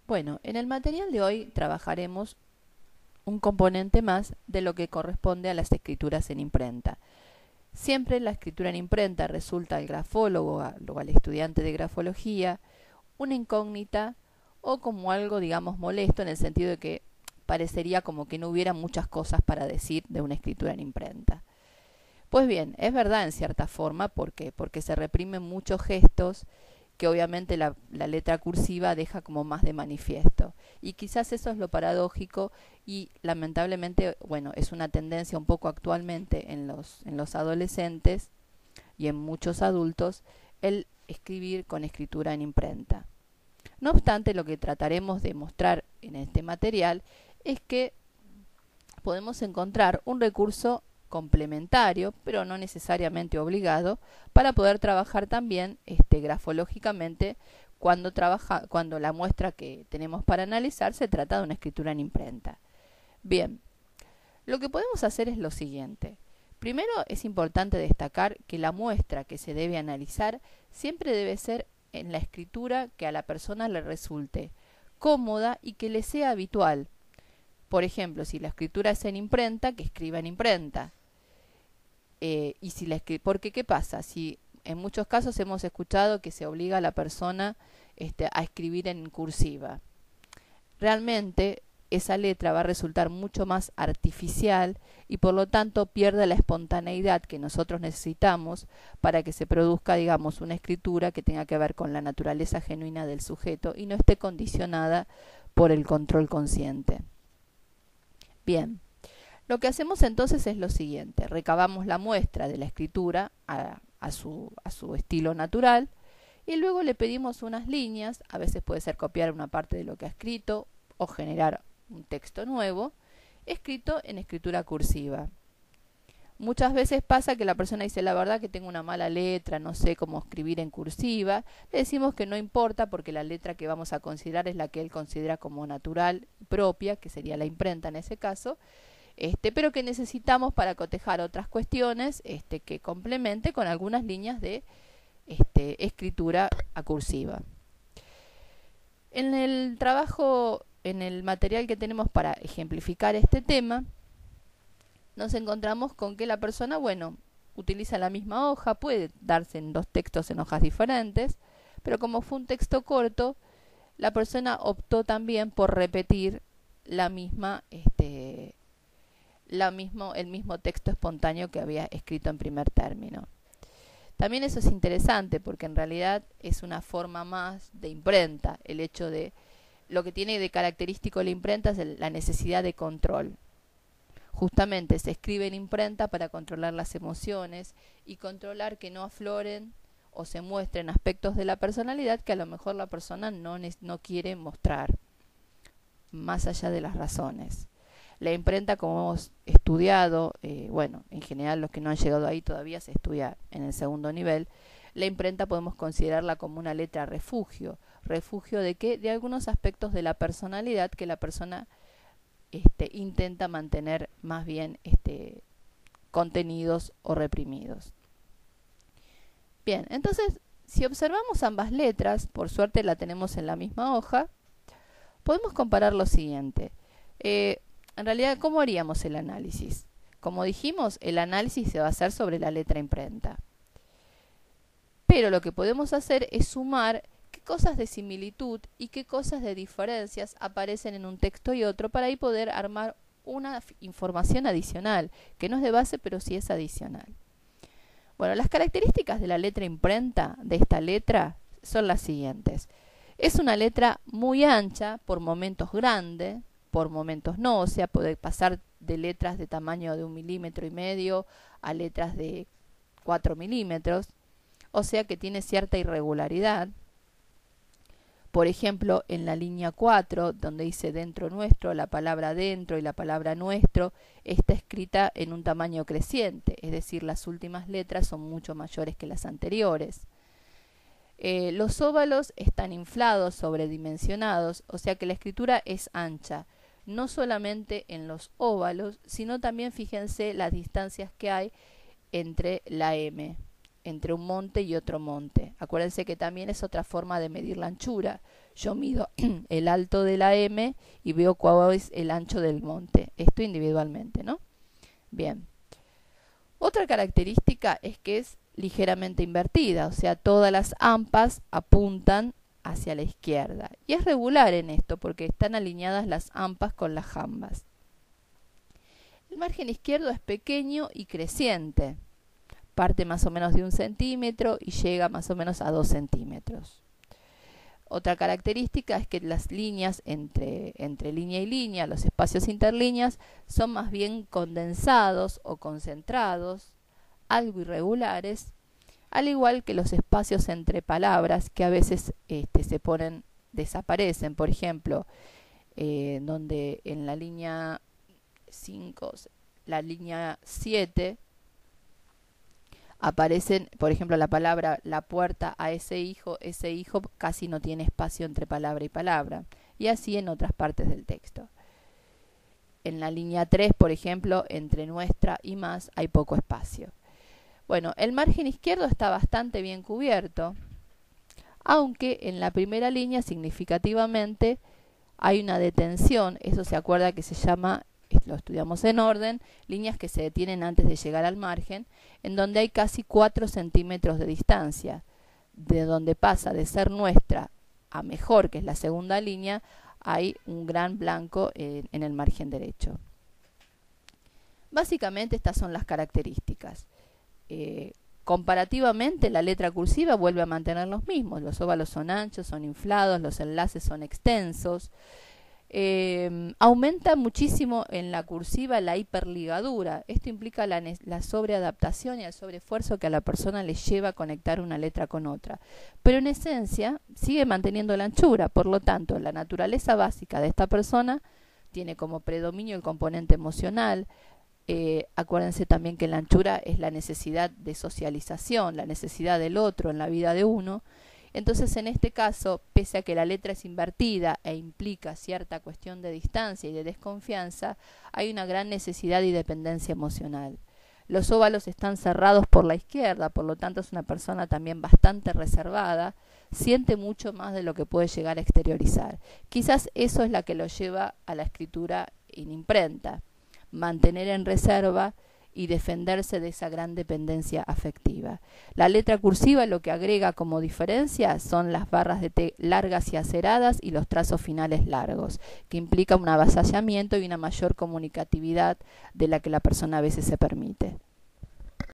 Bueno, en el material de hoy trabajaremos un componente más de lo que corresponde a las escrituras en imprenta. Siempre la escritura en imprenta resulta al grafólogo o al estudiante de grafología una incógnita o como algo, digamos, molesto en el sentido de que parecería como que no hubiera muchas cosas para decir de una escritura en imprenta. Pues bien, es verdad en cierta forma, ¿por qué? Porque se reprimen muchos gestos que obviamente la letra cursiva deja como más de manifiesto. Y quizás eso es lo paradójico y lamentablemente, bueno, es una tendencia un poco actualmente en los adolescentes y en muchos adultos el escribir con escritura en imprenta. No obstante, lo que trataremos de mostrar en este material es que podemos encontrar un recurso complementario, pero no necesariamente obligado, para poder trabajar también grafológicamente cuando la muestra que tenemos para analizar se trata de una escritura en imprenta. Bien, lo que podemos hacer es lo siguiente. Primero es importante destacar que la muestra que se debe analizar siempre debe ser en la escritura que a la persona le resulte cómoda y que le sea habitual. Por ejemplo, si la escritura es en imprenta, que escriba en imprenta. Y si porque ¿qué pasa? Si en muchos casos hemos escuchado que se obliga a la persona a escribir en cursiva. Realmente esa letra va a resultar mucho más artificial y por lo tanto pierde la espontaneidad que nosotros necesitamos para que se produzca, digamos, una escritura que tenga que ver con la naturaleza genuina del sujeto y no esté condicionada por el control consciente. Bien, lo que hacemos entonces es lo siguiente: recabamos la muestra de la escritura a su estilo natural y luego le pedimos unas líneas, a veces puede ser copiar una parte de lo que ha escrito o generar un texto nuevo, escrito en escritura cursiva. Muchas veces pasa que la persona dice: la verdad que tengo una mala letra, no sé cómo escribir en cursiva. Le decimos que no importa porque la letra que vamos a considerar es la que él considera como natural, propia, que sería la imprenta en ese caso, pero que necesitamos para cotejar otras cuestiones que complemente con algunas líneas de escritura a cursiva. En el trabajo, en el material que tenemos para ejemplificar este tema, nos encontramos con que la persona, bueno, utiliza la misma hoja, puede darse en dos textos en hojas diferentes, pero como fue un texto corto, la persona optó también por repetir el mismo texto espontáneo que había escrito en primer término. También eso es interesante porque en realidad es una forma más de imprenta. El hecho de lo que tiene de característico la imprenta es la necesidad de control. Justamente se escribe en imprenta para controlar las emociones y controlar que no afloren o se muestren aspectos de la personalidad que a lo mejor la persona no quiere mostrar, más allá de las razones. La imprenta, como hemos estudiado, en general los que no han llegado ahí todavía se estudia en el segundo nivel, la imprenta podemos considerarla como una letra refugio. ¿Refugio de qué? De algunos aspectos de la personalidad que la persona intenta mantener más bien contenidos o reprimidos. Bien, entonces, si observamos ambas letras, por suerte la tenemos en la misma hoja, podemos comparar lo siguiente. En realidad, ¿cómo haríamos el análisis? Como dijimos, el análisis se va a hacer sobre la letra imprenta. Pero lo que podemos hacer es sumar qué cosas de similitud y qué cosas de diferencias aparecen en un texto y otro para ahí poder armar una información adicional, que no es de base, pero sí es adicional. Bueno, las características de la letra imprenta de esta letra son las siguientes. Es una letra muy ancha, por momentos grande, por momentos no, o sea, puede pasar de letras de tamaño de 1,5 milímetros a letras de 4 milímetros, o sea que tiene cierta irregularidad. Por ejemplo, en la línea 4, donde dice dentro nuestro, la palabra dentro y la palabra nuestro está escrita en un tamaño creciente, es decir, las últimas letras son mucho mayores que las anteriores. Los óvalos están inflados, sobredimensionados, o sea que la escritura es ancha, no solamente en los óvalos, sino también fíjense las distancias que hay entre la M. entre un monte y otro monte. Acuérdense que también es otra forma de medir la anchura. Yo mido el alto de la M y veo cuál es el ancho del monte. Esto individualmente, ¿no? Bien. Otra característica es que es ligeramente invertida, o sea, todas las ampas apuntan hacia la izquierda. Y es regular en esto porque están alineadas las ampas con las jambas. El margen izquierdo es pequeño y creciente. Parte más o menos de 1 centímetro y llega más o menos a 2 centímetros. Otra característica es que las líneas entre línea y línea, los espacios interlíneas, son más bien condensados o concentrados, algo irregulares, al igual que los espacios entre palabras que a veces desaparecen. Por ejemplo, donde en la línea 5, la línea 7, aparecen, por ejemplo, la palabra la puerta a ese hijo casi no tiene espacio entre palabra y palabra, y así en otras partes del texto. En la línea 3, por ejemplo, entre nuestra y más hay poco espacio. Bueno, el margen izquierdo está bastante bien cubierto, aunque en la primera línea significativamente hay una detención. Eso se acuerda que se llama, lo estudiamos en orden, líneas que se detienen antes de llegar al margen, en donde hay casi 4 centímetros de distancia, de donde pasa de ser nuestra a mejor, que es la segunda línea, hay un gran blanco en el margen derecho. Básicamente estas son las características. Comparativamente, la letra cursiva vuelve a mantener los mismos. Los óvalos son anchos, son inflados, los enlaces son extensos. Aumenta muchísimo en la cursiva la hiperligadura. Esto implica la sobreadaptación y el sobreesfuerzo que a la persona le lleva a conectar una letra con otra. Pero en esencia sigue manteniendo la anchura. Por lo tanto, la naturaleza básica de esta persona tiene como predominio el componente emocional. Acuérdense también que la anchura es la necesidad de socialización, la necesidad del otro en la vida de uno. Entonces, en este caso, pese a que la letra es invertida e implica cierta cuestión de distancia y de desconfianza, hay una gran necesidad y dependencia emocional. Los óvalos están cerrados por la izquierda, por lo tanto es una persona también bastante reservada, siente mucho más de lo que puede llegar a exteriorizar. Quizás eso es la que lo lleva a la escritura en imprenta, mantener en reserva y defenderse de esa gran dependencia afectiva. La letra cursiva lo que agrega como diferencia son las barras de T largas y aceradas y los trazos finales largos, que implica un avasallamiento y una mayor comunicatividad de la que la persona a veces se permite.